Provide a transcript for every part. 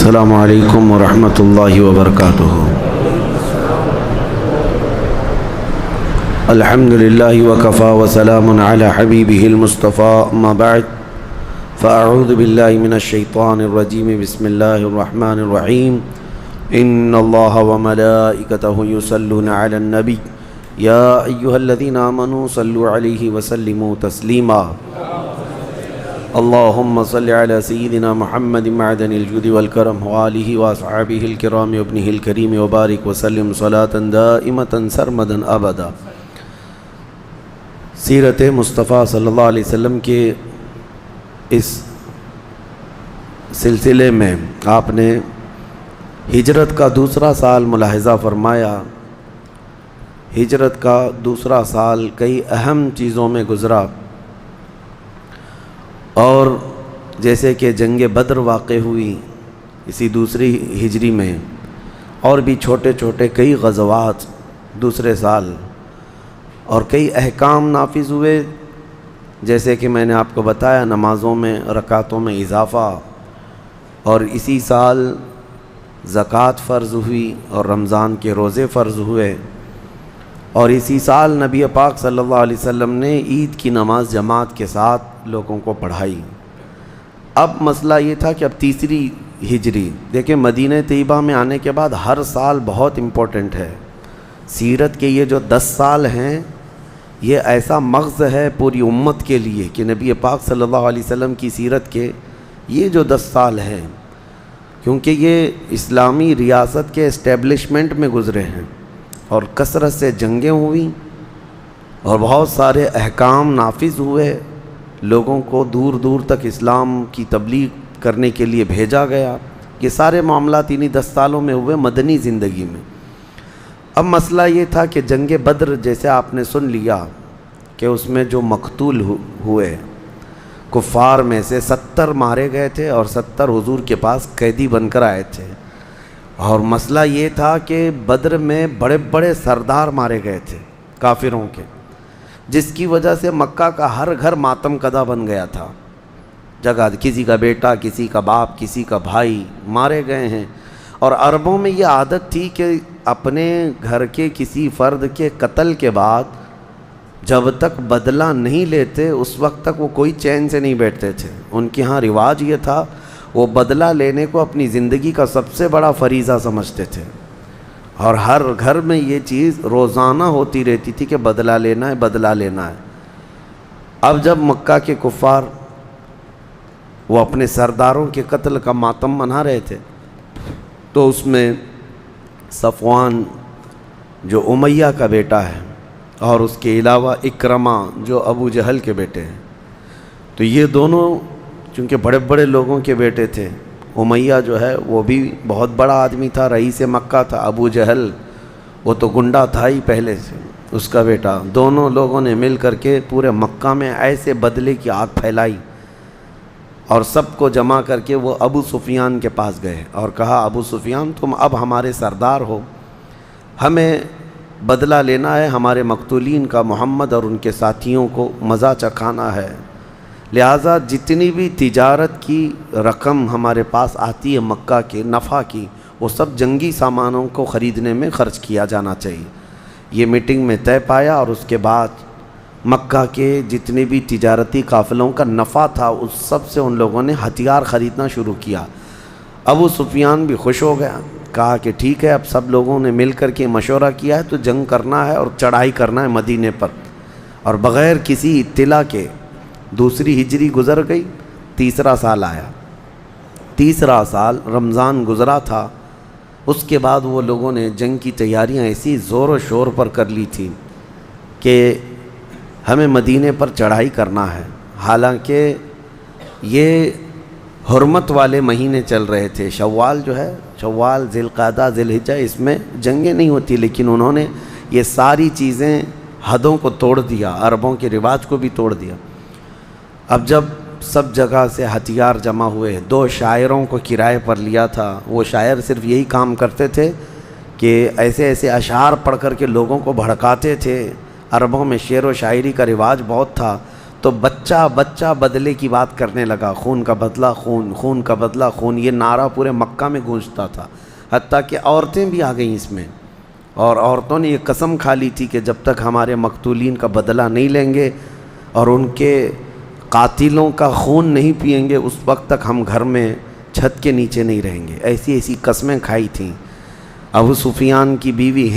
السلام علیکم ورحمۃ اللہ وبرکاتہ۔ الحمد للہ وکفی وسلام علی حبیبہ المصطفیٰ، اما بعد فاعوذ باللہ من الشیطان الرجیم، بسم اللہ الرحمن الرحیم۔ ان اللہ وملائکتہ یصلون علی النبی یا ایہا الذین آمنوا صلوا علیہ وسلموا تسلیما۔ اللہم صل علی سیدنا محمد معدن الجود والکرم وآلہ واصحابہ الکرام وابنہ الکریم وبارک وسلم صلاة دائمة سرمدا ابدا۔ سیرت مصطفیٰ صلی اللہ علیہ وسلم کے اس سلسلے میں آپ نے ہجرت کا دوسرا سال ملاحظہ فرمایا۔ ہجرت کا دوسرا سال کئی اہم چیزوں میں گزرا، اور جیسے کہ جنگ بدر واقع ہوئی اسی دوسری ہجری میں، اور بھی چھوٹے چھوٹے کئی غزوات دوسرے سال، اور کئی احکام نافذ ہوئے، جیسے کہ میں نے آپ کو بتایا نمازوں میں رکعتوں میں اضافہ، اور اسی سال زکوٰۃ فرض ہوئی اور رمضان کے روزے فرض ہوئے، اور اسی سال نبی پاک صلی اللہ علیہ وسلم نے عید کی نماز جماعت کے ساتھ لوگوں کو پڑھائی۔ اب مسئلہ یہ تھا کہ اب تیسری ہجری، دیکھیں مدینہ طیبہ میں آنے کے بعد ہر سال بہت امپورٹنٹ ہے۔ سیرت کے یہ جو 10 سال ہیں یہ ایسا مغز ہے پوری امت کے لیے کہ نبی پاک صلی اللہ علیہ وسلم کی سیرت کے یہ جو 10 سال ہیں، کیونکہ یہ اسلامی ریاست کے اسٹیبلشمنٹ میں گزرے ہیں، اور کثرت سے جنگیں ہوئیں اور بہت سارے احکام نافذ ہوئے، لوگوں کو دور دور تک اسلام کی تبلیغ کرنے کے لیے بھیجا گیا۔ یہ سارے معاملات انہی 10 سالوں میں ہوئے مدنی زندگی میں۔ اب مسئلہ یہ تھا کہ جنگ بدر جیسے آپ نے سن لیا کہ اس میں جو مقتول ہوئے کفار میں سے 70 مارے گئے تھے، اور 70 حضور کے پاس قیدی بن کر آئے تھے، اور مسئلہ یہ تھا کہ بدر میں بڑے بڑے سردار مارے گئے تھے کافروں کے، جس کی وجہ سے مکہ کا ہر گھر ماتم کدہ بن گیا تھا۔ جگہ کسی کا بیٹا، کسی کا باپ، کسی کا بھائی مارے گئے ہیں، اور عربوں میں یہ عادت تھی کہ اپنے گھر کے کسی فرد کے قتل کے بعد جب تک بدلہ نہیں لیتے اس وقت تک وہ کوئی چین سے نہیں بیٹھتے تھے۔ ان کے ہاں رواج یہ تھا، وہ بدلہ لینے کو اپنی زندگی کا سب سے بڑا فریضہ سمجھتے تھے، اور ہر گھر میں یہ چیز روزانہ ہوتی رہتی تھی کہ بدلہ لینا ہے، بدلہ لینا ہے۔ اب جب مکہ کے کفار وہ اپنے سرداروں کے قتل کا ماتم منا رہے تھے، تو اس میں صفوان جو امیہ کا بیٹا ہے، اور اس کے علاوہ اکرمہ جو ابو جہل کے بیٹے ہیں، تو یہ دونوں چونکہ بڑے بڑے لوگوں کے بیٹے تھے۔ امیہ جو ہے وہ بھی بہت بڑا آدمی تھا، رئیس مکہ تھا۔ ابو جہل وہ تو گنڈا تھا ہی پہلے سے، اس کا بیٹا۔ دونوں لوگوں نے مل کر کے پورے مکہ میں ایسے بدلے کی آگ پھیلائی، اور سب کو جمع کر کے وہ ابو سفیان کے پاس گئے اور کہا، ابو سفیان تم اب ہمارے سردار ہو، ہمیں بدلہ لینا ہے ہمارے مقتولین کا، محمد اور ان کے ساتھیوں کو مزہ چکھانا ہے، لہٰذا جتنی بھی تجارت کی رقم ہمارے پاس آتی ہے مکہ کے نفع کی، وہ سب جنگی سامانوں کو خریدنے میں خرچ کیا جانا چاہیے۔ یہ میٹنگ میں طے پایا، اور اس کے بعد مکہ کے جتنے بھی تجارتی قافلوں کا نفع تھا اس سب سے ان لوگوں نے ہتھیار خریدنا شروع کیا۔ ابو سفیان بھی خوش ہو گیا، کہا کہ ٹھیک ہے، اب سب لوگوں نے مل کر کے مشورہ کیا ہے تو جنگ کرنا ہے اور چڑھائی کرنا ہے مدینے پر۔ اور بغیر کسی اطلاع کے دوسری ہجری گزر گئی، تیسرا سال آیا۔ تیسرا سال رمضان گزرا تھا، اس کے بعد وہ لوگوں نے جنگ کی تیاریاں ایسی زور و شور پر کر لی تھی کہ ہمیں مدینے پر چڑھائی کرنا ہے۔ حالانکہ یہ حرمت والے مہینے چل رہے تھے، شوال جو ہے، شوال، ذی القعدہ، ذی الحجہ، اس میں جنگیں نہیں ہوتی، لیکن انہوں نے یہ ساری چیزیں حدوں کو توڑ دیا، عربوں کے رواج کو بھی توڑ دیا۔ اب جب سب جگہ سے ہتھیار جمع ہوئے، 2 شاعروں کو کرائے پر لیا تھا۔ وہ شاعر صرف یہی کام کرتے تھے کہ ایسے ایسے اشعار پڑھ کر کے لوگوں کو بھڑکاتے تھے۔ عربوں میں شعر و شاعری کا رواج بہت تھا، تو بچہ بچہ بدلے کی بات کرنے لگا، خون کا بدلہ خون، خون کا بدلہ خون، یہ نعرہ پورے مکہ میں گونجتا تھا، حتیٰ کہ عورتیں بھی آ گئیں اس میں، اور عورتوں نے یہ قسم کھا لی تھی کہ جب تک ہمارے مقتولین کا بدلہ نہیں لیں گے اور ان کے قاتلوں کا خون نہیں پئیں گے، اس وقت تک ہم گھر میں چھت کے نیچے نہیں رہیں گے، ایسی ایسی قسمیں کھائی تھیں۔ ابو سفیان کی بیوی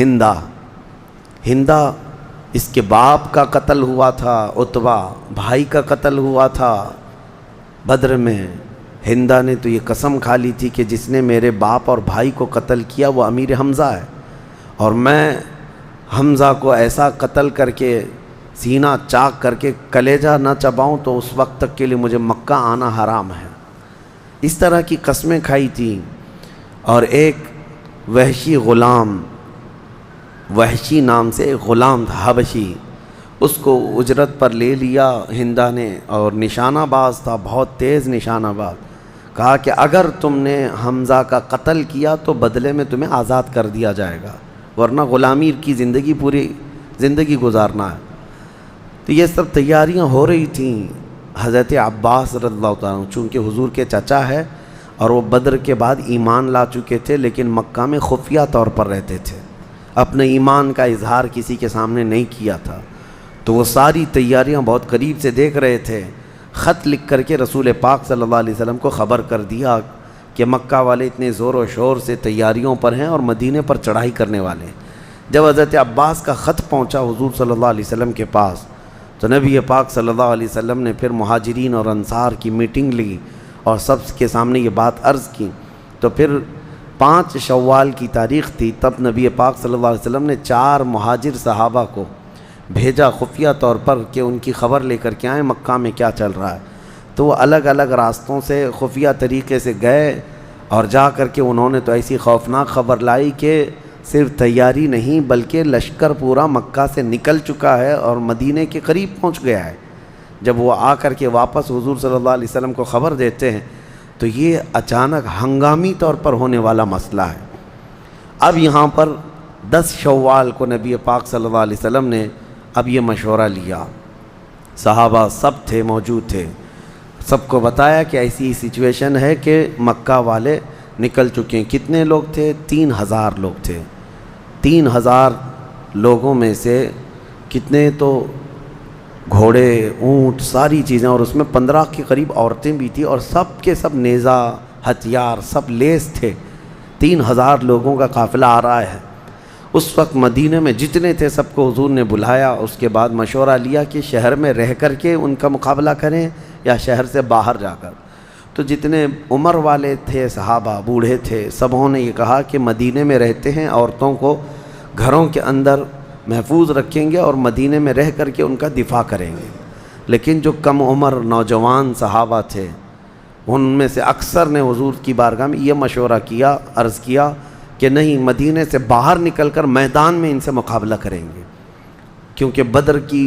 ہندہ، اس کے باپ کا قتل ہوا تھا، عتبہ بھائی کا قتل ہوا تھا بدر میں۔ ہندہ نے تو یہ قسم کھا لی تھی کہ جس نے میرے باپ اور بھائی کو قتل کیا وہ امیر حمزہ ہے، اور میں حمزہ کو ایسا قتل کر کے سینہ چاک کر کے کلیجہ نہ چباؤں تو اس وقت تک کے لیے مجھے مکہ آنا حرام ہے۔ اس طرح کی قسمیں کھائی تھیں۔ اور ایک وحشی غلام، وحشی نام سے ایک غلام تھا حبشی، اس کو اجرت پر لے لیا ہندہ نے، اور نشانہ باز تھا، بہت تیز نشانہ باز، کہا کہ اگر تم نے حمزہ کا قتل کیا تو بدلے میں تمہیں آزاد کر دیا جائے گا، ورنہ غلامی کی زندگی پوری زندگی گزارنا ہے۔ تو یہ سب تیاریاں ہو رہی تھیں۔ حضرت عباس رضی اللہ تعالیٰ عنہ چونکہ حضور کے چچا ہے اور وہ بدر کے بعد ایمان لا چکے تھے، لیکن مکہ میں خفیہ طور پر رہتے تھے، اپنے ایمان کا اظہار کسی کے سامنے نہیں کیا تھا، تو وہ ساری تیاریاں بہت قریب سے دیکھ رہے تھے۔ خط لکھ کر کے رسول پاک صلی اللہ علیہ وسلم کو خبر کر دیا کہ مکہ والے اتنے زور و شور سے تیاریوں پر ہیں اور مدینے پر چڑھائی کرنے والے ہیں۔ جب حضرت عباس کا خط پہنچا حضور صلی اللہ علیہ وسلم کے پاس، تو نبی پاک صلی اللہ علیہ وسلم نے پھر مہاجرین اور انصار کی میٹنگ لی اور سب کے سامنے یہ بات عرض کی۔ تو پھر 5 شوال کی تاریخ تھی، تب نبی پاک صلی اللہ علیہ وسلم نے 4 مہاجر صحابہ کو بھیجا خفیہ طور پر کہ ان کی خبر لے کر کے آئیں مکہ میں کیا چل رہا ہے۔ تو وہ الگ الگ راستوں سے خفیہ طریقے سے گئے اور جا کر کے انہوں نے تو ایسی خوفناک خبر لائی کہ صرف تیاری نہیں بلکہ لشکر پورا مکہ سے نکل چکا ہے اور مدینے کے قریب پہنچ گیا ہے۔ جب وہ آ کر کے واپس حضور صلی اللہ علیہ وسلم کو خبر دیتے ہیں تو یہ اچانک ہنگامی طور پر ہونے والا مسئلہ ہے۔ اب یہاں پر 10 شوال کو نبی پاک صلی اللہ علیہ وسلم نے اب یہ مشورہ لیا، صحابہ سب تھے، موجود تھے، سب کو بتایا کہ ایسی سچویشن ہے کہ مکہ والے نکل چکے ہیں۔ کتنے لوگ تھے؟ 3000 لوگ تھے۔ 3000 لوگوں میں سے کتنے تو گھوڑے، اونٹ، ساری چیزیں، اور اس میں 15 کے قریب عورتیں بھی تھیں، اور سب کے سب نیزہ، ہتھیار سب لیس تھے۔ 3000 لوگوں کا قافلہ آ رہا ہے۔ اس وقت مدینہ میں جتنے تھے سب کو حضور نے بلایا، اس کے بعد مشورہ لیا کہ شہر میں رہ کر کے ان کا مقابلہ کریں یا شہر سے باہر جا کر۔ تو جتنے عمر والے تھے صحابہ، بوڑھے تھے، سبوں نے یہ کہا کہ مدینے میں رہتے ہیں، عورتوں کو گھروں کے اندر محفوظ رکھیں گے اور مدینے میں رہ کر کے ان کا دفاع کریں گے۔ لیکن جو کم عمر نوجوان صحابہ تھے ان میں سے اکثر نے حضور کی بارگاہ میں یہ مشورہ کیا، عرض کیا کہ نہیں، مدینے سے باہر نکل کر میدان میں ان سے مقابلہ کریں گے، کیونکہ بدر کی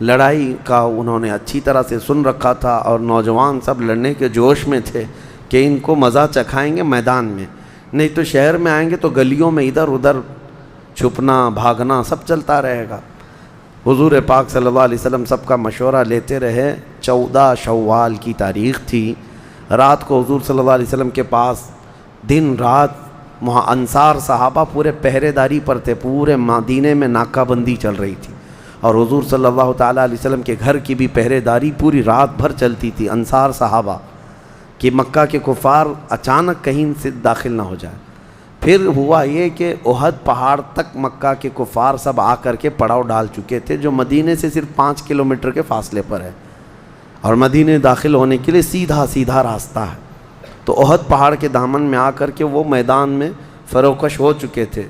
لڑائی کا انہوں نے اچھی طرح سے سن رکھا تھا اور نوجوان سب لڑنے کے جوش میں تھے کہ ان کو مزہ چکھائیں گے میدان میں، نہیں تو شہر میں آئیں گے تو گلیوں میں ادھر ادھر چھپنا بھاگنا سب چلتا رہے گا۔ حضور پاک صلی اللہ علیہ وسلم سب کا مشورہ لیتے رہے۔ 14 شوال کی تاریخ تھی، رات کو حضور صلی اللہ علیہ وسلم کے پاس دن رات انصار صحابہ پورے پہرے داری پر تھے، پورے مدینے میں ناکہ بندی چل رہی تھی، اور حضور صلی اللہ تعالیٰ علیہ وسلم کے گھر کی بھی پہرے داری پوری رات بھر چلتی تھی، انصار صحابہ، کہ مکہ کے کفار اچانک کہیں سے داخل نہ ہو جائے۔ پھر ہوا یہ کہ احد پہاڑ تک مکہ کے کفار سب آ کر کے پڑاؤ ڈال چکے تھے، جو مدینے سے صرف 5 کلومیٹر کے فاصلے پر ہے، اور مدینے داخل ہونے کے لیے سیدھا راستہ ہے۔ تو احد پہاڑ کے دامن میں آ کر کے وہ میدان میں فروکش ہو چکے تھے۔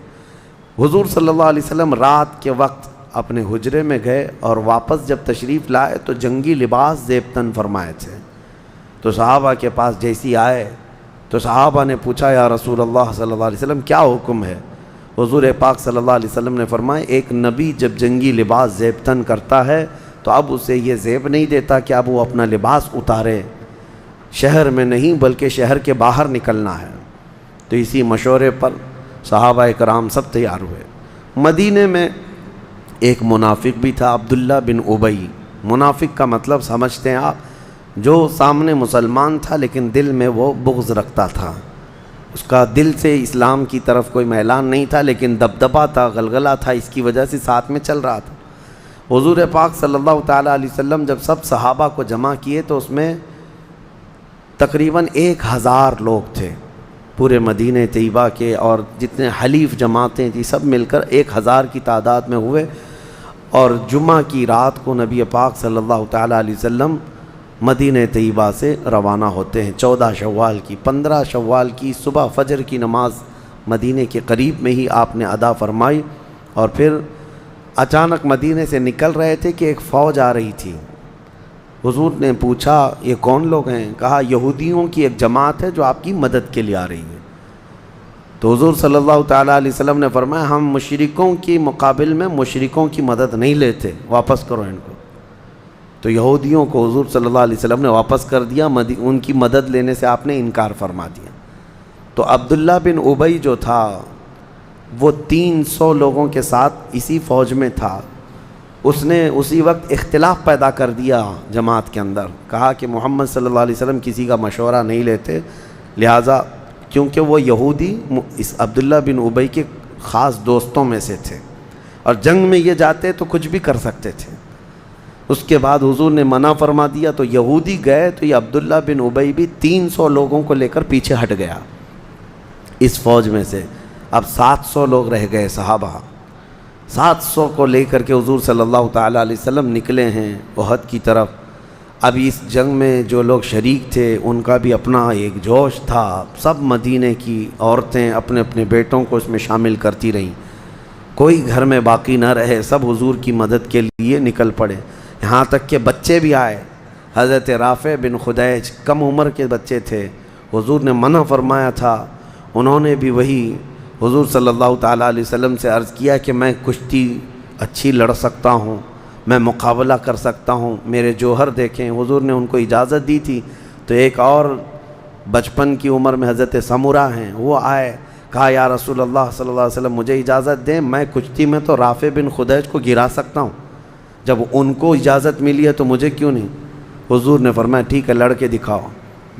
حضور صلی اللہ علیہ وسلم رات کے وقت اپنے حجرے میں گئے اور واپس جب تشریف لائے تو جنگی لباس زیب تن فرمائے تھے۔ تو صحابہ کے پاس جیسی آئے تو صحابہ نے پوچھا یا رسول اللہ صلی اللہ علیہ وسلم کیا حکم ہے؟ حضور پاک صلی اللہ علیہ وسلم نے فرمایا ایک نبی جب جنگی لباس زیب تن کرتا ہے تو اب اسے یہ زیب نہیں دیتا کہ اب وہ اپنا لباس اتارے، شہر میں نہیں بلکہ شہر کے باہر نکلنا ہے۔ تو اسی مشورے پر صحابہ کرام سب تیار ہوئے۔ مدینے میں ایک منافق بھی تھا، عبداللہ بن ابی منافق کا مطلب سمجھتے ہیں آپ، جو سامنے مسلمان تھا لیکن دل میں وہ بغض رکھتا تھا، اس کا دل سے اسلام کی طرف کوئی میلان نہیں تھا لیکن دبدبہ تھا، غلغلہ تھا، اس کی وجہ سے ساتھ میں چل رہا تھا۔ حضور پاک صلی اللہ تعالیٰ علیہ وسلم جب سب صحابہ کو جمع کیے تو اس میں تقریباً 1000 لوگ تھے پورے مدینہ طیبہ کے، اور جتنے حلیف جماعتیں تھیں سب مل کر 1000 کی تعداد میں ہوئے، اور جمعہ کی رات کو نبی پاک صلی اللہ تعالیٰ علیہ وسلم مدینہ طیبہ سے روانہ ہوتے ہیں 14 شوال کی۔ 15 شوال کی صبح فجر کی نماز مدینہ کے قریب میں ہی آپ نے ادا فرمائی، اور پھر اچانک مدینہ سے نکل رہے تھے کہ ایک فوج آ رہی تھی۔ حضور نے پوچھا یہ کون لوگ ہیں؟ کہا یہودیوں کی ایک جماعت ہے جو آپ کی مدد کے لیے آ رہی ہے۔ تو حضور صلی اللہ تعالیٰ علیہ وسلم نے فرمایا ہم مشرکوں کی مقابل میں مشرکوں کی مدد نہیں لیتے، واپس کرو ان کو۔ تو یہودیوں کو حضور صلی اللہ علیہ وسلم نے واپس کر دیا، ان کی مدد لینے سے آپ نے انکار فرما دیا۔ تو عبداللہ بن ابی جو تھا وہ 300 لوگوں کے ساتھ اسی فوج میں تھا، اس نے اسی وقت اختلاف پیدا کر دیا جماعت کے اندر، کہا کہ محمد صلی اللہ علیہ وسلم کسی کا مشورہ نہیں لیتے، لہٰذا کیونکہ وہ یہودی اس عبداللہ بن ابی کے خاص دوستوں میں سے تھے، اور جنگ میں یہ جاتے تو کچھ بھی کر سکتے تھے۔ اس کے بعد حضور نے منع فرما دیا، تو یہودی گئے تو یہ عبداللہ بن ابی بھی 300 لوگوں کو لے کر پیچھے ہٹ گیا اس فوج میں سے۔ اب 700 لوگ رہ گئے صحابہ، 700 کو لے کر کے حضور صلی اللہ تعالیٰ علیہ وسلم نکلے ہیں احد کی طرف۔ اب اس جنگ میں جو لوگ شریک تھے ان کا بھی اپنا ایک جوش تھا، سب مدینے کی عورتیں اپنے اپنے بیٹوں کو اس میں شامل کرتی رہیں، کوئی گھر میں باقی نہ رہے، سب حضور کی مدد کے لیے نکل پڑے، یہاں تک کہ بچے بھی آئے۔ حضرت رافع بن خدیج کم عمر کے بچے تھے، حضور نے منع فرمایا تھا، انہوں نے بھی وہی حضور صلی اللہ تعالیٰ علیہ وسلم سے عرض کیا کہ میں کشتی اچھی لڑ سکتا ہوں، میں مقابلہ کر سکتا ہوں، میرے جوہر دیکھیں۔ حضور نے ان کو اجازت دی تھی، تو ایک اور بچپن کی عمر میں حضرت سمرہ ہیں، وہ آئے، کہا یا رسول اللہ صلی اللہ علیہ وسلم مجھے اجازت دیں، میں کشتی میں تو رافع بن خدیج کو گرا سکتا ہوں، جب ان کو اجازت ملی ہے تو مجھے کیوں نہیں؟ حضور نے فرمایا ٹھیک ہے لڑ کے دکھاؤ۔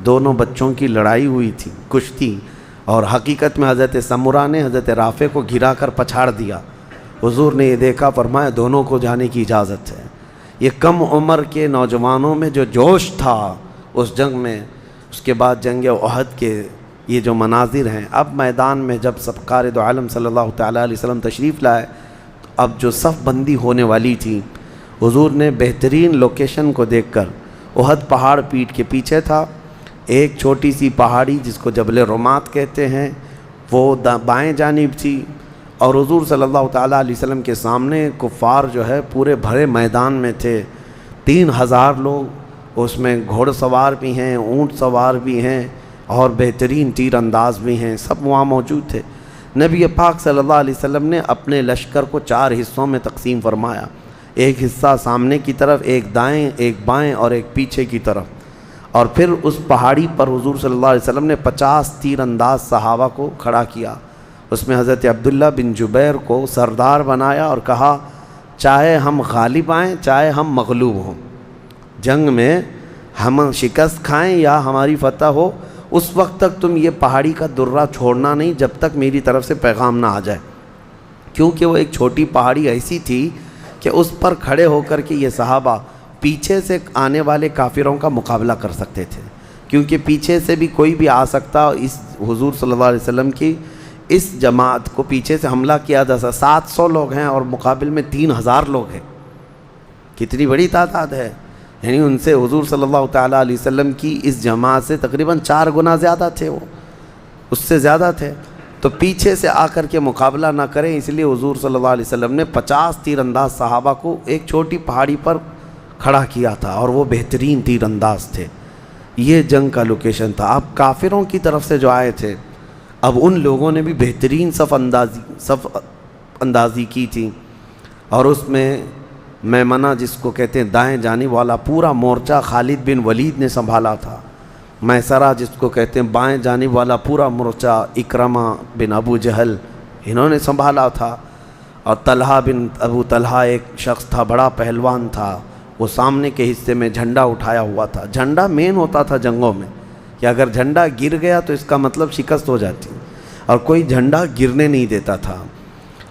دونوں بچوں کی لڑائی ہوئی تھی کشتی، اور حقیقت میں حضرت سمرہ نے حضرت رافع کو گرا کر پچھاڑ دیا۔ حضور نے یہ دیکھا، فرمایا دونوں کو جانے کی اجازت ہے۔ یہ کم عمر کے نوجوانوں میں جو جوش تھا اس جنگ میں، اس کے بعد جنگ احد کے یہ جو مناظر ہیں، اب میدان میں جب سرکار دو عالم صلی اللہ تعالیٰ علیہ وسلم تشریف لائے، اب جو صف بندی ہونے والی تھی، حضور نے بہترین لوکیشن کو دیکھ کر، احد پہاڑ پیٹھ کے پیچھے تھا، ایک چھوٹی سی پہاڑی جس کو جبل رمات کہتے ہیں وہ بائیں جانب تھی، اور حضور صلی اللہ تعالیٰ علیہ وسلم کے سامنے کفار جو ہے پورے بھرے میدان میں تھے، 3000 لوگ، اس میں گھوڑ سوار بھی ہیں، اونٹ سوار بھی ہیں، اور بہترین تیر انداز بھی ہیں، سب وہاں موجود تھے۔ نبی پاک صلی اللہ علیہ وسلم نے اپنے لشکر کو 4 حصوں میں تقسیم فرمایا، ایک حصہ سامنے کی طرف، ایک دائیں، ایک بائیں، اور ایک پیچھے کی طرف، اور پھر اس پہاڑی پر حضور صلی اللہ علیہ وسلم نے 50 تیر انداز صحابہ کو کھڑا کیا، اس میں حضرت عبداللہ بن جبیر کو سردار بنایا اور کہا چاہے ہم غالب آئیں چاہے ہم مغلوب ہوں، جنگ میں ہم شکست کھائیں یا ہماری فتح ہو، اس وقت تک تم یہ پہاڑی کا درہ چھوڑنا نہیں جب تک میری طرف سے پیغام نہ آ جائے، کیونکہ وہ ایک چھوٹی پہاڑی ایسی تھی کہ اس پر کھڑے ہو کر کے یہ صحابہ پیچھے سے آنے والے کافروں کا مقابلہ کر سکتے تھے، کیونکہ پیچھے سے بھی کوئی بھی آ سکتا، اس حضور صلی اللہ علیہ وسلم کی اس جماعت کو پیچھے سے حملہ کیا جا سکتا۔ 700 لوگ ہیں اور مقابل میں 3000 لوگ ہیں، کتنی بڑی تعداد ہے، یعنی ان سے حضور صلی اللہ تعالیٰ علیہ وسلم کی اس جماعت سے تقریباً 4 گنا زیادہ تھے، وہ اس سے زیادہ تھے، تو پیچھے سے آ کر کے مقابلہ نہ کریں، اس لیے حضور صلی اللہ علیہ وسلم نے 50 تیر انداز صحابہ کو ایک چھوٹی پہاڑی پر کھڑا کیا تھا، اور وہ بہترین تیر انداز تھے۔ یہ جنگ کا لوکیشن تھا۔ اب کافروں کی طرف سے جو آئے تھے، اب ان لوگوں نے بھی بہترین صف اندازی کی تھی، اور اس میں میمنہ جس کو کہتے ہیں دائیں جانب والا پورا مورچہ خالد بن ولید نے سنبھالا تھا، میسرہ جس کو کہتے ہیں بائیں جانب والا پورا مورچہ اکرمہ بن ابو جہل انہوں نے سنبھالا تھا، اور طلحہ بن ابو طلحہ ایک شخص تھا، بڑا پہلوان تھا، وہ سامنے کے حصے میں جھنڈا اٹھایا ہوا تھا۔ جھنڈا مین ہوتا تھا جنگوں میں کہ اگر جھنڈا گر گیا تو اس کا مطلب شکست ہو جاتی، اور کوئی جھنڈا گرنے نہیں دیتا تھا۔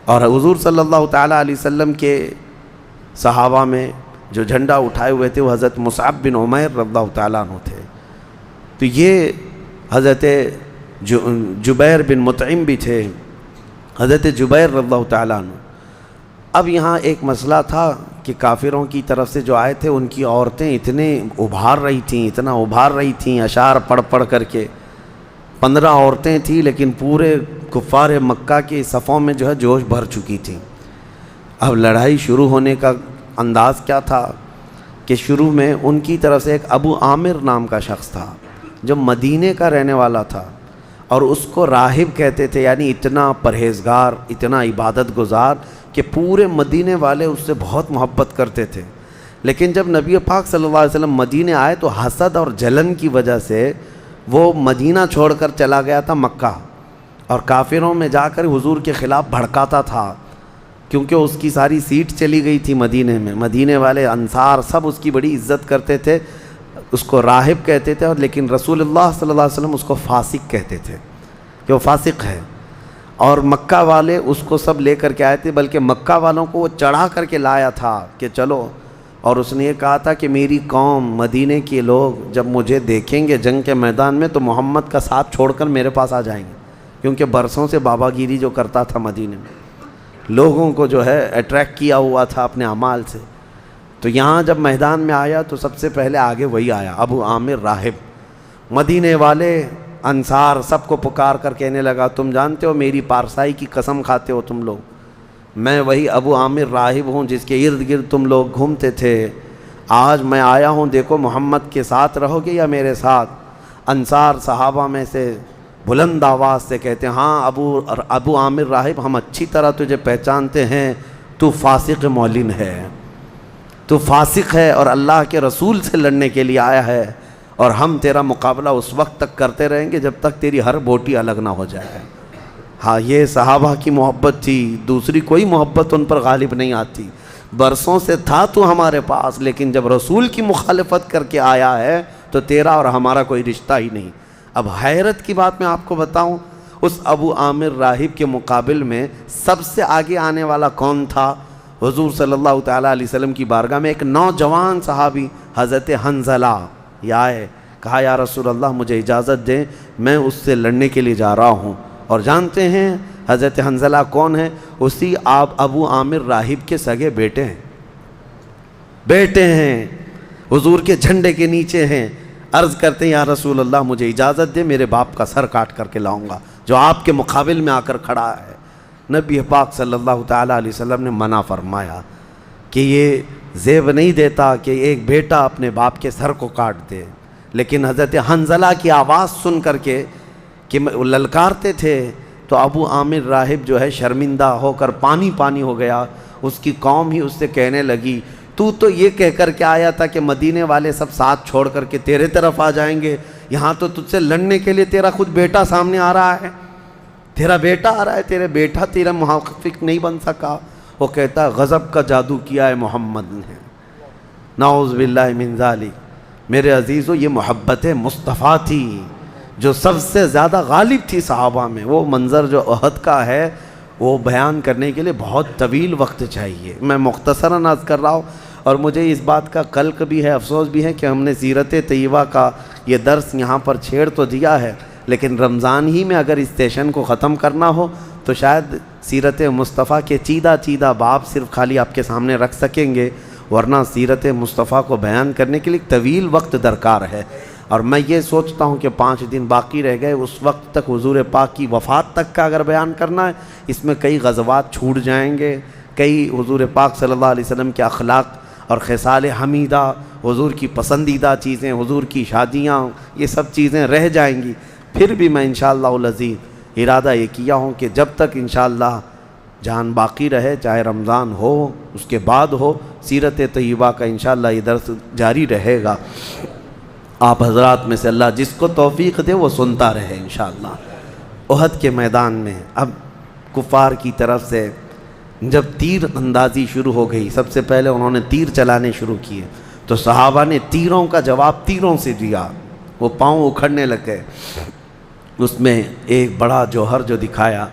اور حضور صلی اللہ تعالیٰ علیہ وسلم کے صحابہ میں جو جھنڈا اٹھائے ہوئے تھے وہ حضرت مصعب بن عمیر رضی اللہ تعالیٰ عنہ تھے۔ تو یہ حضرت جبیر بن مطعم بھی تھے، حضرت جبیر رضی اللہ تعالیٰ عنہ۔ اب یہاں ایک مسئلہ تھا کہ کافروں کی طرف سے جو آئے تھے ان کی عورتیں اتنا ابھار رہی تھیں اشعار پڑھ پڑھ کر کے۔ 15 عورتیں تھیں لیکن پورے کفار مکہ کے صفوں میں جو ہے جوش بھر چکی تھیں۔ اب لڑائی شروع ہونے کا انداز کیا تھا کہ شروع میں ان کی طرف سے ایک ابو عامر نام کا شخص تھا جو مدینے کا رہنے والا تھا، اور اس کو راہب کہتے تھے، یعنی اتنا پرہیزگار، اتنا عبادت گزار کہ پورے مدینے والے اس سے بہت محبت کرتے تھے۔ لیکن جب نبی پاک صلی اللہ علیہ وسلم مدینے آئے تو حسد اور جلن کی وجہ سے وہ مدینہ چھوڑ کر چلا گیا تھا مکہ، اور کافروں میں جا کر حضور کے خلاف بھڑکاتا تھا، کیونکہ اس کی ساری سیٹ چلی گئی تھی مدینے میں۔ مدینے والے انصار سب اس کی بڑی عزت کرتے تھے، اس کو راہب کہتے تھے، اور لیکن رسول اللہ صلی اللہ علیہ وسلم اس کو فاسق کہتے تھے کہ وہ فاسق ہے۔ اور مکہ والے اس کو سب لے کر کے آئے تھے، بلکہ مکہ والوں کو وہ چڑھا کر کے لایا تھا کہ چلو، اور اس نے یہ کہا تھا کہ میری قوم مدینے کے لوگ جب مجھے دیکھیں گے جنگ کے میدان میں تو محمد کا ساتھ چھوڑ کر میرے پاس آ جائیں گے، کیونکہ برسوں سے بابا گیری جو کرتا تھا مدینے میں، لوگوں کو جو ہے اٹریکٹ کیا ہوا تھا اپنے اعمال سے۔ تو یہاں جب میدان میں آیا تو سب سے پہلے آگے وہی آیا، ابو عامر راہب۔ مدینے والے انصار سب کو پکار کر کہنے لگا، تم جانتے ہو میری پارسائی کی قسم کھاتے ہو تم لوگ، میں وہی ابو عامر راہب ہوں جس کے ارد گرد تم لوگ گھومتے تھے۔ آج میں آیا ہوں، دیکھو محمد کے ساتھ رہو گے یا میرے ساتھ؟ انصار صحابہ میں سے بلند آواز سے کہتے ہیں، ہاں ابو عامر راہب، ہم اچھی طرح تجھے پہچانتے ہیں، تو فاسق معلن ہے، تو فاسق ہے اور اللہ کے رسول سے لڑنے کے لیے آیا ہے، اور ہم تیرا مقابلہ اس وقت تک کرتے رہیں گے جب تک تیری ہر بوٹی الگ نہ ہو جائے۔ ہاں، یہ صحابہ کی محبت تھی، دوسری کوئی محبت ان پر غالب نہیں آتی۔ برسوں سے تھا تو ہمارے پاس، لیکن جب رسول کی مخالفت کر کے آیا ہے تو تیرا اور ہمارا کوئی رشتہ ہی نہیں۔ اب حیرت کی بات میں آپ کو بتاؤں، اس ابو عامر راہب کے مقابل میں سب سے آگے آنے والا کون تھا؟ حضور صلی اللہ تعالیٰ علیہ وسلم کی بارگاہ میں ایک نوجوان صحابی حضرت حنظلہ یہ آئے، کہا یا رسول اللہ مجھے اجازت دیں، میں اس سے لڑنے کے لیے جا رہا ہوں۔ اور جانتے ہیں حضرت حنظلہ کون ہے؟ اسی ابو عامر راہب کے سگے بیٹے ہیں، حضور کے جھنڈے کے نیچے ہیں۔ عرض کرتے ہیں یا رسول اللہ مجھے اجازت دے، میرے باپ کا سر کاٹ کر کے لاؤں گا جو آپ کے مقابل میں آ کر کھڑا ہے۔ نبی پاک صلی اللہ تعالیٰ علیہ وسلم نے منع فرمایا کہ یہ زیب نہیں دیتا کہ ایک بیٹا اپنے باپ کے سر کو کاٹ دے۔ لیکن حضرت حنظلہ کی آواز سن کر کے کہ للکارتے تھے تو ابو عامر راہب جو ہے شرمندہ ہو کر پانی ہو گیا۔ اس کی قوم ہی اس سے کہنے لگی، تو یہ کہہ کر کے آیا تھا کہ مدینے والے سب ساتھ چھوڑ کر کے تیرے طرف آ جائیں گے، یہاں تو تجھ سے لڑنے کے لیے تیرا خود بیٹا سامنے آ رہا ہے، تیرا بیٹا آ رہا ہے، تیرے بیٹا تیرا محافظ نہیں بن سکا۔ وہ کہتا ہے غضب کا جادو کیا ہے محمد نے، نعوذ باللہ من ذالک۔ میرے عزیزو، یہ محبت مصطفیٰ تھی جو سب سے زیادہ غالب تھی صحابہ میں۔ وہ منظر جو احد کا ہے وہ بیان کرنے کے لیے بہت طویل وقت چاہیے، میں مختصراً عرض کر رہا ہوں۔ اور مجھے اس بات کا قلق بھی ہے، افسوس بھی ہے کہ ہم نے سیرت طیبہ کا یہ درس یہاں پر چھیڑ تو دیا ہے، لیکن رمضان ہی میں اگر اس سیشن کو ختم کرنا ہو تو شاید سیرت مصطفیٰ کے چیدہ باب صرف خالی آپ کے سامنے رکھ سکیں گے، ورنہ سیرت مصطفیٰ کو بیان کرنے کے لیے طویل وقت درکار ہے۔ اور میں یہ سوچتا ہوں کہ 5 دن باقی رہ گئے، اس وقت تک حضور پاک کی وفات تک کا اگر بیان کرنا ہے، اس میں کئی غزوات چھوٹ جائیں گے، کئی حضور پاک صلی اللہ علیہ وسلم کے اخلاق اور خصال حمیدہ، حضور کی پسندیدہ چیزیں، حضور کی شادیاں، یہ سب چیزیں رہ جائیں گی۔ پھر بھی میں انشاءاللہ العزیز ارادہ یہ کیا ہوں کہ جب تک انشاءاللہ جان باقی رہے، چاہے رمضان ہو اس کے بعد ہو، سیرت طیبہ کا انشاءاللہ یہ درس جاری رہے گا۔ آپ حضرات میں سے اللہ جس کو توفیق دے وہ سنتا رہے انشاءاللہ۔ احد کے میدان میں اب کفار کی طرف سے جب تیر اندازی شروع ہو گئی، سب سے پہلے انہوں نے تیر چلانے شروع کیے، تو صحابہ نے تیروں کا جواب تیروں سے دیا، وہ پاؤں اکھڑنے لگ گئے۔ اس میں ایک بڑا جوہر جو دکھایا،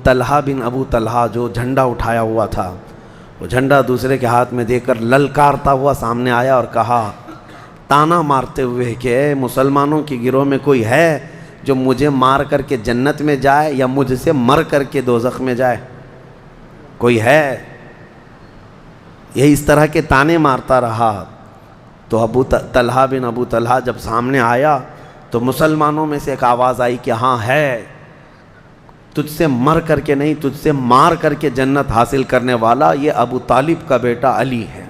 طلحہ بن ابو طلحہ جو جھنڈا اٹھایا ہوا تھا، وہ جھنڈا دوسرے کے ہاتھ میں دے کر للکارتا ہوا سامنے آیا اور کہا تانا مارتے ہوئے کہ اے مسلمانوں کے گروہ میں کوئی ہے جو مجھے مار کر کے جنت میں جائے یا مجھ سے مر کر کے دوزخ میں جائے؟ کوئی ہے؟ یہ اس طرح کے تانے مارتا رہا۔ تو طلحہ بن ابو طلحہ جب سامنے آیا تو مسلمانوں میں سے ایک آواز آئی کہ ہاں ہے، تجھ سے مر کر کے نہیں، تجھ سے مار کر کے جنت حاصل کرنے والا یہ ابو طالب کا بیٹا علی ہے۔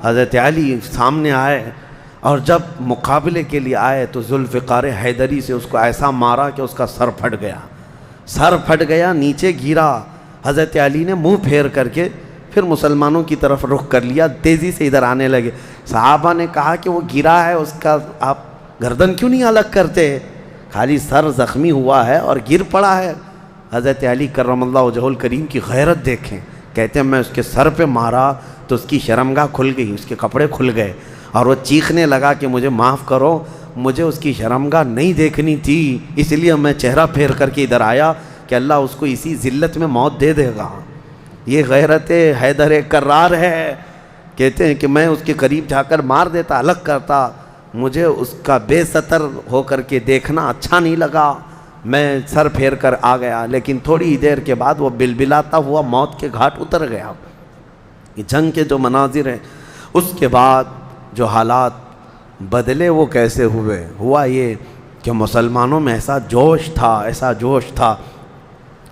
حضرت علی سامنے آئے اور جب مقابلے کے لیے آئے تو ذوالفقار حیدری سے اس کو ایسا مارا کہ اس کا سر پھٹ گیا، نیچے گرا۔ حضرت علی نے منہ پھیر کر کے پھر مسلمانوں کی طرف رخ کر لیا، تیزی سے ادھر آنے لگے۔ صحابہ نے کہا کہ وہ گرا ہے، اس کا آپ گردن کیوں نہیں الگ کرتے؟ خالی سر زخمی ہوا ہے اور گر پڑا ہے۔ حضرت علی کرم اللہ وجہہ الکریم کی غیرت دیکھیں، کہتے ہیں میں اس کے سر پہ مارا تو اس کی شرمگاہ کھل گئی، اس کے کپڑے کھل گئے اور وہ چیخنے لگا کہ مجھے معاف کرو، مجھے اس کی شرمگاہ نہیں دیکھنی تھی، اس لیے میں چہرہ پھیر کر کے ادھر آیا کہ اللہ اس کو اسی ذلت میں موت دے دے گا۔ یہ غیرت حیدر کرار ہے۔ کہتے ہیں کہ میں اس کے قریب جا کر مار دیتا، الگ کرتا، مجھے اس کا بے ستر ہو کر کے دیکھنا اچھا نہیں لگا، میں سر پھیر کر آ گیا، لیکن تھوڑی دیر کے بعد وہ بلبلاتا ہوا موت کے گھاٹ اتر گیا۔ یہ جنگ کے جو مناظر ہیں، اس کے بعد جو حالات بدلے وہ کیسے ہوئے؟ ہوا یہ کہ مسلمانوں میں ایسا جوش تھا،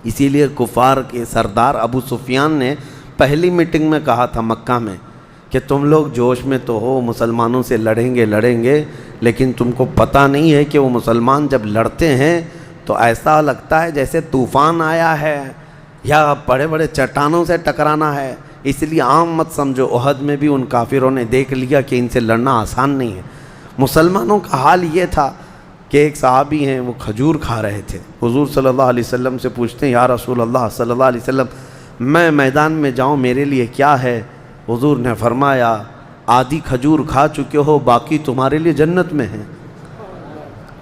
اسی لیے کفار کے سردار ابو سفیان نے پہلی میٹنگ میں کہا تھا مکہ میں کہ تم لوگ جوش میں تو ہو، مسلمانوں سے لڑیں گے، لیکن تم کو پتہ نہیں ہے کہ وہ مسلمان جب لڑتے ہیں تو ایسا لگتا ہے جیسے طوفان آیا ہے یا بڑے بڑے چٹانوں سے ٹکرانا ہے، اس لیے عام مت سمجھو۔ احد میں بھی ان کافروں نے دیکھ لیا کہ ان سے لڑنا آسان نہیں ہے۔ مسلمانوں کا حال یہ تھا کہ ایک صحابی ہیں، وہ کھجور کھا رہے تھے، حضور صلی اللہ علیہ وسلم سے پوچھتے ہیں یا رسول اللہ صلی اللہ علیہ وسلم میں میدان میں جاؤں میرے لیے کیا ہے؟ حضور نے فرمایا آدھی کھجور کھا چکے ہو، باقی تمہارے لیے جنت میں ہیں۔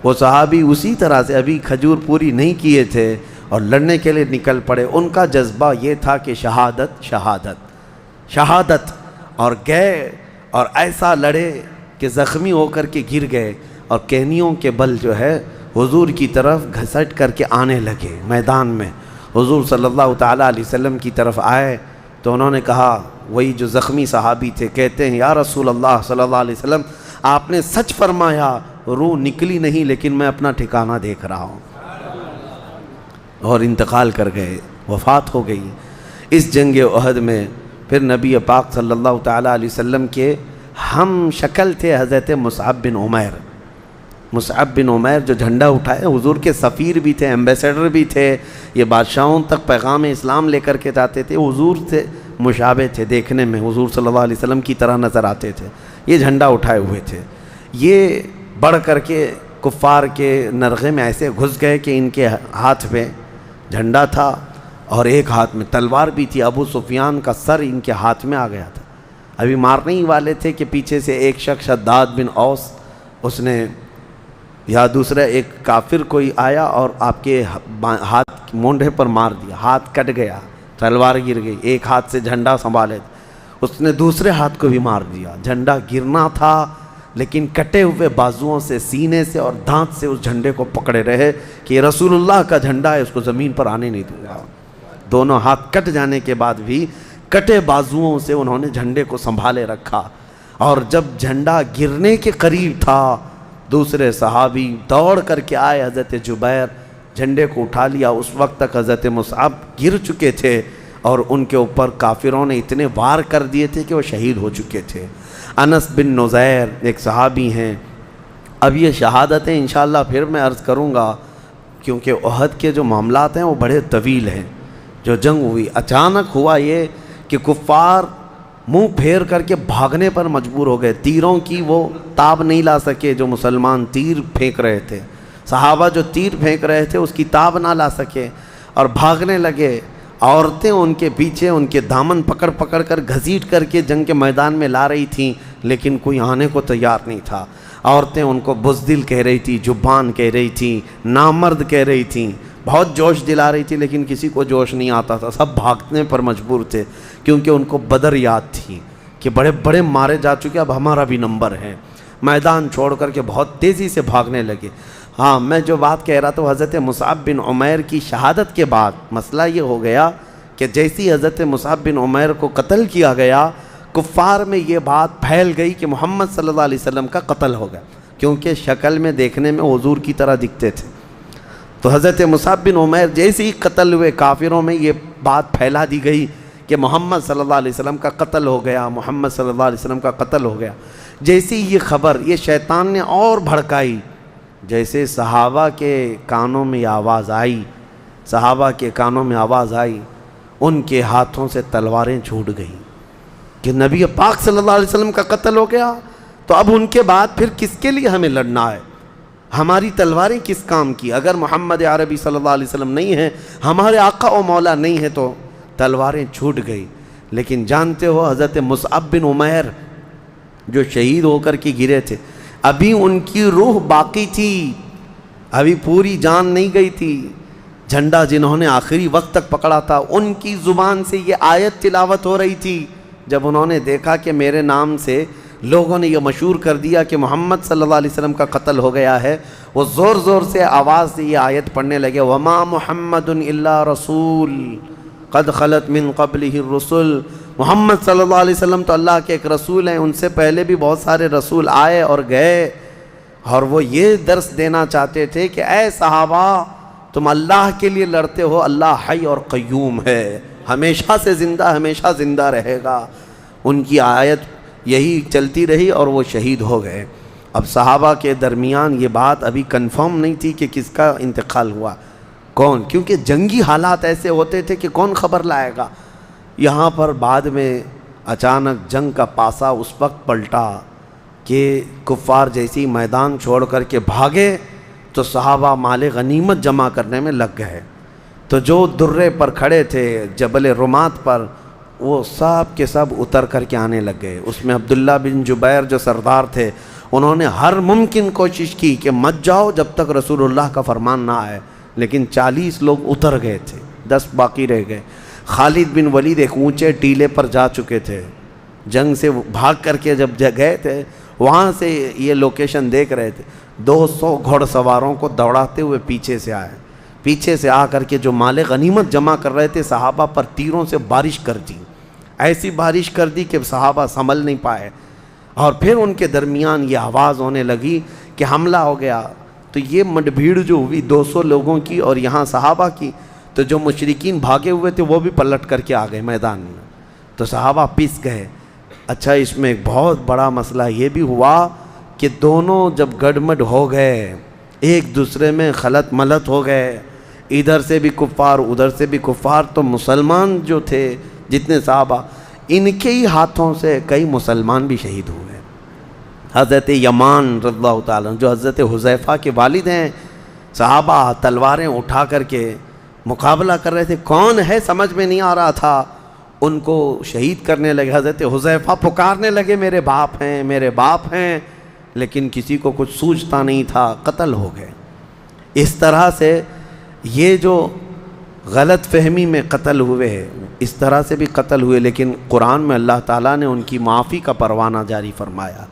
وہ صحابی اسی طرح سے ابھی کھجور پوری نہیں کیے تھے اور لڑنے کے لیے نکل پڑے۔ ان کا جذبہ یہ تھا کہ شہادت، اور گئے اور ایسا لڑے کہ زخمی ہو کر کے گر گئے اور کہنیوں کے بل جو ہے حضور کی طرف گھسٹ کر کے آنے لگے۔ میدان میں حضور صلی اللہ تعالیٰ علیہ وسلم کی طرف آئے تو انہوں نے کہا، وہی جو زخمی صحابی تھے، کہتے ہیں یا رسول اللہ صلی اللہ علیہ وسلم آپ نے سچ فرمایا، روح نکلی نہیں لیکن میں اپنا ٹھکانہ دیکھ رہا ہوں، اور انتقال کر گئے، وفات ہو گئی۔ اس جنگ احد میں پھر نبی پاک صلی اللہ تعالیٰ علیہ وسلم کے ہم شکل تھے حضرت مصعب بن عمیر جو جھنڈا اٹھائے، حضور کے سفیر بھی تھے، ایمبیسیڈر بھی تھے، یہ بادشاہوں تک پیغام اسلام لے کر کے جاتے تھے، حضور سے مشابہ تھے، دیکھنے میں حضور صلی اللہ علیہ وسلم کی طرح نظر آتے تھے، یہ جھنڈا اٹھائے ہوئے تھے۔ یہ بڑھ کر کے کفار کے نرغے میں ایسے گھس گئے کہ ان کے ہاتھ میں جھنڈا تھا اور ایک ہاتھ میں تلوار بھی تھی، ابو سفیان کا سر ان کے ہاتھ میں آ گیا تھا۔ ابھی مارنے ہی والے تھے کہ پیچھے سے ایک شخص شداد بن اوس، اس نے یا دوسرا ایک کافر کوئی آیا اور آپ کے ہاتھ مونڈھے پر مار دیا، ہاتھ کٹ گیا، تلوار گر گئی، ایک ہاتھ سے جھنڈا سنبھالے، اس نے دوسرے ہاتھ کو بھی مار دیا۔ جھنڈا گرنا تھا لیکن کٹے ہوئے بازوؤں سے، سینے سے اور دانت سے اس جھنڈے کو پکڑے رہے کہ یہ رسول اللہ کا جھنڈا ہے، اس کو زمین پر آنے نہیں دوں گا۔ دونوں ہاتھ کٹ جانے کے بعد بھی کٹے بازوؤں سے انہوں نے جھنڈے کو سنبھالے رکھا، اور جب جھنڈا گرنے کے قریب تھا دوسرے صحابی دوڑ کر کے آئے، حضرت جبیر، جھنڈے کو اٹھا لیا۔ اس وقت تک حضرت مصعب گر چکے تھے اور ان کے اوپر کافروں نے اتنے وار کر دیے تھے کہ وہ شہید ہو چکے تھے۔ انس بن نزیر ایک صحابی ہیں، اب یہ شہادتیں انشاءاللہ پھر میں عرض کروں گا، کیونکہ احد کے جو معاملات ہیں وہ بڑے طویل ہیں۔ جو جنگ ہوئی، اچانک ہوا یہ کہ کفار منہ پھیر کر کے بھاگنے پر مجبور ہو گئے، تیروں کی وہ تاب نہیں لا سکے، جو مسلمان تیر پھینک رہے تھے، صحابہ جو تیر پھینک رہے تھے اس کی تاب نہ لا سکے اور بھاگنے لگے، عورتیں ان کے پیچھے ان کے دامن پکڑ پکڑ کر گھسیٹ کر کے جنگ کے میدان میں لا رہی تھیں، لیکن کوئی آنے کو تیار نہیں تھا۔ عورتیں ان کو بزدل کہہ رہی تھی، جبان کہہ رہی تھیں، نامرد کہہ رہی تھیں، بہت جوش دلا رہی تھی، لیکن کسی کو جوش نہیں آتا تھا، سب بھاگنے پر مجبور تھے، کیونکہ ان کو بدر یاد تھی کہ بڑے بڑے مارے جا چکے، اب ہمارا بھی نمبر ہے۔ میدان چھوڑ کر کے بہت تیزی سے بھاگنے لگے۔ ہاں، میں جو بات کہہ رہا تھا، حضرت مصعب بن عمیر کی شہادت کے بعد مسئلہ یہ ہو گیا کہ جیسی حضرت مصعب بن عمیر کو قتل کیا گیا، کفار میں یہ بات پھیل گئی کہ محمد صلی اللہ علیہ وسلم کا قتل ہو گیا، کیونکہ شکل میں دیکھنے میں حضور کی طرح دکھتے تھے۔ تو حضرت مصعب بن عمیر جیسے ہی قتل ہوئے، کافروں میں یہ بات پھیلا دی گئی کہ محمد صلی اللہ علیہ وسلم کا قتل ہو گیا، محمد صلی اللہ علیہ وسلم کا قتل ہو گیا۔ جیسی یہ خبر یہ شیطان نے اور بھڑکائی، جیسے صحابہ کے کانوں میں آواز آئی، صحابہ کے کانوں میں آواز آئی، ان کے ہاتھوں سے تلواریں چھوٹ گئیں کہ نبی پاک صلی اللہ علیہ وسلم کا قتل ہو گیا، تو اب ان کے بعد پھر کس کے لیے ہمیں لڑنا ہے؟ ہماری تلواریں کس کام کی؟ اگر محمد عربی صلی اللہ علیہ وسلم نہیں ہیں، ہمارے آقا و مولا نہیں ہے، تو تلواریں چھوٹ گئی۔ لیکن جانتے ہو حضرت مصعب بن عمیر جو شہید ہو کر کے گرے تھے، ابھی ان کی روح باقی تھی، ابھی پوری جان نہیں گئی تھی۔ جھنڈا جنہوں نے آخری وقت تک پکڑا تھا، ان کی زبان سے یہ آیت تلاوت ہو رہی تھی۔ جب انہوں نے دیکھا کہ میرے نام سے لوگوں نے یہ مشہور کر دیا کہ محمد صلی اللہ علیہ وسلم کا قتل ہو گیا ہے، وہ زور زور سے آواز سے یہ آیت پڑھنے لگے، وَمَا مُحَمَّدٌ إِلَّا رَسُولٌ قَدْ خَلَتْ مِن قَبْلِهِ الرُّسُلُ۔ محمد صلی اللہ علیہ وسلم تو اللہ کے ایک رسول ہیں، ان سے پہلے بھی بہت سارے رسول آئے اور گئے، اور وہ یہ درس دینا چاہتے تھے کہ اے صحابہ، تم اللہ کے لیے لڑتے ہو، اللہ حی اور قیوم ہے، ہمیشہ سے زندہ، ہمیشہ زندہ رہے گا۔ ان کی آیت یہی چلتی رہی اور وہ شہید ہو گئے۔ اب صحابہ کے درمیان یہ بات ابھی کنفرم نہیں تھی کہ کس کا انتقال ہوا، کون، کیونکہ جنگی حالات ایسے ہوتے تھے کہ کون خبر لائے گا۔ یہاں پر بعد میں اچانک جنگ کا پاسا اس وقت پلٹا کہ کفار جیسی میدان چھوڑ کر کے بھاگے تو صحابہ مال غنیمت جمع کرنے میں لگ گئے۔ تو جو درے پر کھڑے تھے جبل رمات پر، وہ سب کے سب اتر کر کے آنے لگ گئے۔ اس میں عبداللہ بن جبیر جو سردار تھے، انہوں نے ہر ممکن کوشش کی کہ مت جاؤ جب تک رسول اللہ کا فرمان نہ آئے، لیکن 40 لوگ اتر گئے تھے، 10 باقی رہ گئے۔ خالد بن ولید ایک اونچے ٹیلے پر جا چکے تھے، جنگ سے بھاگ کر کے جب گئے تھے، وہاں سے یہ لوکیشن دیکھ رہے تھے، 200 گھوڑ سواروں کو دوڑاتے ہوئے پیچھے سے آئے، پیچھے سے آ کر کے جو مال غنیمت جمع کر رہے تھے، صحابہ پر تیروں سے بارش کر دی، ایسی بارش کر دی کہ صحابہ سنبھل نہیں پائے، اور پھر ان کے درمیان یہ آواز ہونے لگی کہ حملہ ہو گیا۔ تو یہ مڈ بھیڑ جو ہوئی 200 لوگوں کی اور یہاں صحابہ کی، تو جو مشرکین بھاگے ہوئے تھے وہ بھی پلٹ کر کے آ گئے میدان میں، تو صحابہ پس گئے۔ اچھا، اس میں ایک بہت بڑا مسئلہ یہ بھی ہوا کہ دونوں جب گڑمڈ ہو گئے، ایک دوسرے میں خلط ملط ہو گئے، ادھر سے بھی کفار ادھر سے بھی کفار، تو مسلمان جو تھے جتنے صحابہ، ان کے ہی ہاتھوں سے کئی مسلمان بھی شہید ہوئے۔ حضرت یمان رضی اللہ تعالیٰ جو حضرت حذیفہ کے والد ہیں، صحابہ تلواریں اٹھا کر کے مقابلہ کر رہے تھے، کون ہے سمجھ میں نہیں آ رہا تھا، ان کو شہید کرنے لگے۔ حضرت حذیفہ پکارنے لگے میرے باپ ہیں، میرے باپ ہیں، لیکن کسی کو کچھ سوچتا نہیں تھا، قتل ہو گئے۔ اس طرح سے یہ جو غلط فہمی میں قتل ہوئے، اس طرح سے بھی قتل ہوئے، لیکن قرآن میں اللہ تعالیٰ نے ان کی معافی کا پروانہ جاری فرمایا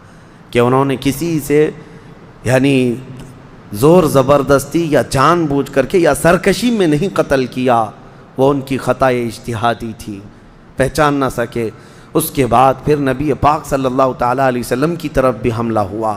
کہ انہوں نے کسی سے یعنی زور زبردستی یا جان بوجھ کر کے یا سرکشی میں نہیں قتل کیا، وہ ان کی خطا اجتہادی تھی، پہچان نہ سکے۔ اس کے بعد پھر نبی پاک صلی اللہ تعالیٰ علیہ وسلم کی طرف بھی حملہ ہوا۔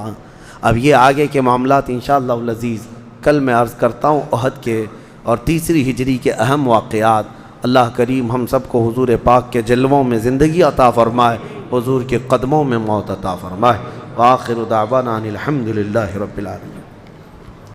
اب یہ آگے کے معاملات انشاءاللہ العزیز کل میں عرض کرتا ہوں، احد کے اور تیسری ہجری کے اہم واقعات۔ اللہ کریم ہم سب کو حضور پاک کے جلووں میں زندگی عطا فرمائے، حضور کے قدموں میں موت عطا فرمائے۔ وآخر دعوانا ان الحمد للہ رب العالمین۔